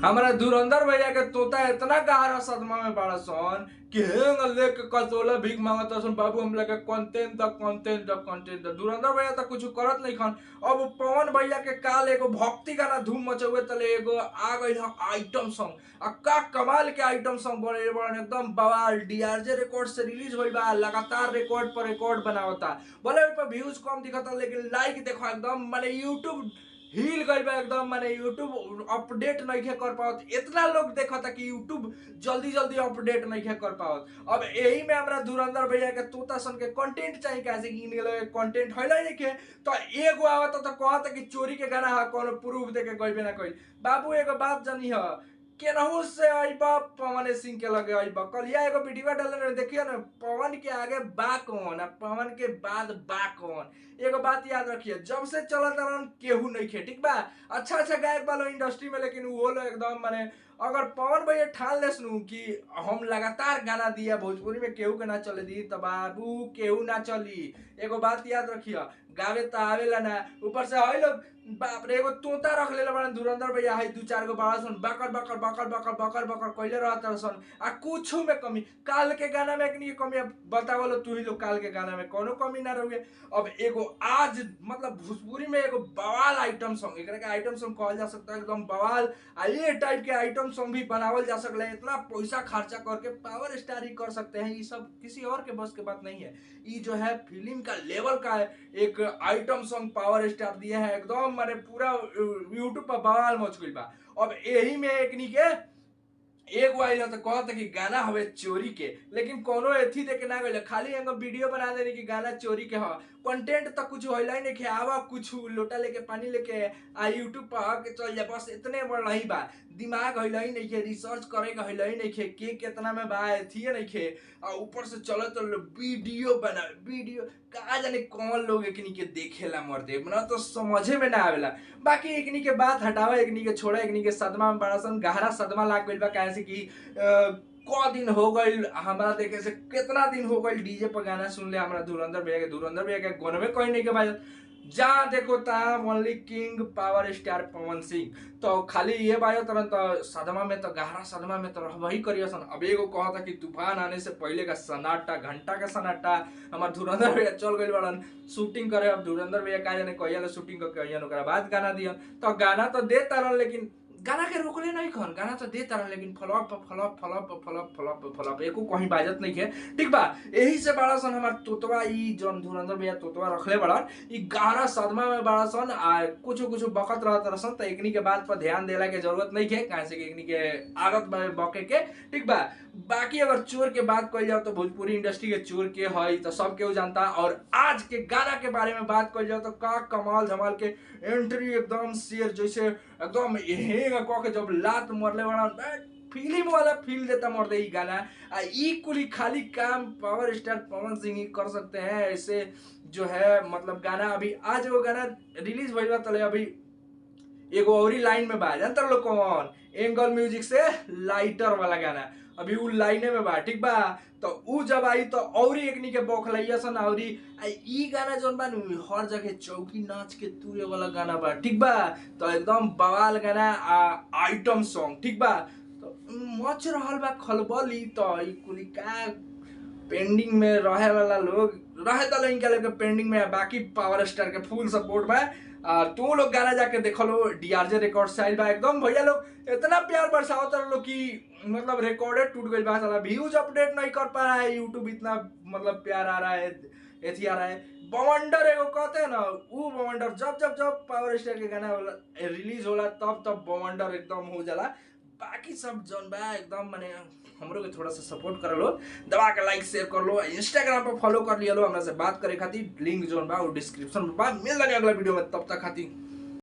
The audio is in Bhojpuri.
हमारा धुरंधर भैया के तोता इतना गहरा सदमा में बड़ा सन कि हेंग लेके कसोला भीख मांगता सन बाबू हम लगे कंटेंट द कंटेंट द कंटेंट द। धुरंधर भैया तो कुछ करत नहीं खान। अब पवन भैया के काल एगो भक्ति गाना धूम मचौए तले एगो आ गई आइटम सॉन्ग। का कमाल के आइटम सॉन्ग बड़े बड़े एकदम बवाल डीआरजे रिकॉर्ड से रिलीज हुई बा। लगातार रिकॉर्ड पर रिकॉर्ड बनावता। भले उस पर व्यूज कम दिखता लेकिन लाइक देखो एकदम माने यूट्यूब हिल गई बा एकदम। माने यूट्यूब अपडेट नहीं कर पावत। इतना लोग देखा था कि यूट्यूब जल्दी जल्दी अपडेट नहीं कर पावत। अब यही में हमारा धुरंधर भैया के तोता सन के कंटेंट चाहिए कैसे कि कंटेंट होला नहीं के तो एगो आवत तो कहता कि चोरी के गाना है कोनो प्रूफ दे के गइबे ना कइल। बाबू एगो बात जानी है केनहू से अइबा पवन सिंह के लगे अइबा। कल एगो वीडियो डालने देखिए ना पवन के आगे बा कौन आ पवन के बाद बा कौन। एगो बात याद रखिए जब से चलत रहन केहू नहीं खे ठीक बा। अच्छा गायक वालों इंडस्ट्री में लेकिन वो लोग एकदम माने अगर पवन भैया ठान ले सुनू कि हम लगातार गाना दिया भोजपुरी में केहू के ना चले दी तो बाबू केहू ना चली। एगो बात याद रखिए गावे तो आवेला ना ऊपर से हई लोग बाप रे एगो तोता रख ले बड़ा धुरंधर भैया है 2-4 गो बड़ा सन बकर बकर बकर बकर बकर बकर कइले रहता सन आ कुछ में कमी। काल के गाना में एक कमी बतावलो तू ही लोग काल के गाना में कोनो कमी ना रहुए। अब एगो आज मतलब भोजपुरी में एगो बवाल आइटम सॉन्ग एकरा के आइटम सॉन्ग कहल जा सकता है एकदम बवाल। आ ये टाइप के आइटम सॉन्ग भी बनावल जा सकता है। इतना पैसा खर्चा करके पावर स्टार ही कर सकते हैं। ये सब किसी और के बस के बात नहीं है। ये जो है फिल्म का लेवल का एक आइटम सॉन्ग पावर स्टार दिए हैं एकदम माने पूरा यूट्यूब पर बवाल मच गई बा। अब यही में एक के एक वाइल तो कहता कि गाना हवे चोरी के लेकिन कोनो एथी देके ना गइल खाली एगो वीडियो बना देने कि गाना चोरी के ह। कंटेंट तो कुछ होइला ही नहीं के आवा कुछ लोटा लेके पानी लेके आ यूट्यूब पर आके चल जा बस इतने बड़ नहीं बा। दिमाग होइला ही नहीं के रिसर्च करे का होइला ही नहीं के कितना में बा एथी नहीं के आ ऊपर से चलो तो वीडियो बना वीडियो का जाने कौन लोग एकनी के देखेला मरते ना तो समझे में ना आवेला। बाकी एकनी के बात हटावा एकनी के छोड़ा एकनी के सदमा में बड़ा सन गहरा सदमा लाग गइल बा कैसे कि क दिन हो गई हमारा देखे से कितना दिन हो गई डीजे पर गाना सुन ले हमारा धुरंधर भैया के गोनवे कोई नहीं के भाई जहाँ देखो तहाँ only king power star Pawan Singh. तो खाली ये बात तरन तो सदमा में तो गहरा सदमा में तो वही करिए सन। अब एगो कहा था कि तूफान आने से पहले का सन्नाटा घंटा का सन्नाटा हमारे धुरंधर भैया चल गए बड़न शूटिंग करे। अब धुरंधर भैया का जाने कहिया शूटिंग कर बाद गाना दिया तो गाना तो देता रह लेकिन गाना के रोकले नहीं खन गाना तो देता रह लेकिन फ्लॉप एको कहीं बाजत नहीं है ठीक बा। यही से बड़ा सन हमार तोतवा ई जौन धुरंधर भैया तोतवा रखले बड़ा ई गहरा सदमा में बड़ा सन आ कुछ बकत रहत रसन तो एकनी के बात पर ध्यान देला के जरूरत नहीं है कहां से एकनी के आदत बके के ठीक बा। बाकी अगर चोर के बात कही जाओ तो भोजपुरी इंडस्ट्री के चोर के है तो सब केहू जानता। और आज के गाना के बारे में बात कही जाओ तो का कमाल धमाल के एंट्री एकदम शेर जैसे एकदम के जब लात मरले बड़ा फिल्म वाला फील देता मरदे ही गाना आ ई कुली खाली काम पावर स्टार पवन सिंह ही कर सकते हैं। ऐसे जो है मतलब गाना अभी आज वो गाना रिलीज भइल तले अभी एगो और लाइन में बा जानता लोग कौन एंगल म्यूजिक से लाइटर वाला गाना अभी उ लाइने में बा ठीक बा। तो उ जब आई तो और एकनी के बौखलैया सन और ई गाना जोन बा हर जगह चौकी नाच के तूरे वाला गाना बा ठीक बा। तो एकदम बवाल गाना आइटम सॉन्ग ठीक बा। तो मच रहल बा खलबली तो ई कुली का पेंडिंग में रहे वाला लोग रहे तो इनका लेके पेंडिंग में बाकी पावर स्टार के फुल सपोर्ट बा। तू लोग गाना जाके देखो लो डीआरजे रिकॉर्ड साइड बा एकदम भैया लोग इतना प्यार बरसावत रह लो कि मतलब रिकॉर्डेड टूट गई बा साला व्यूज अपडेट नहीं कर पा रहा है यूट्यूब इतना मतलब प्यार आ रहा है एथी आ रहा है। बवंडर एगो कहते हैं ना वो बवंडर जब पावर स्टार के गाना रिलीज होला तब बवंडर एकदम हो जाला। बाकी सब जौन बा एकदम माने हमरो के थोड़ा सा सपोर्ट कर लो दबा के लाइक शेयर कर लो इंस्टाग्राम पर फॉलो कर लिया लो हमरा से बात करे खातिर लिंक जोन बा वो डिस्क्रिप्शन में बा। मिल जाने अगला वीडियो में तब तक खातिर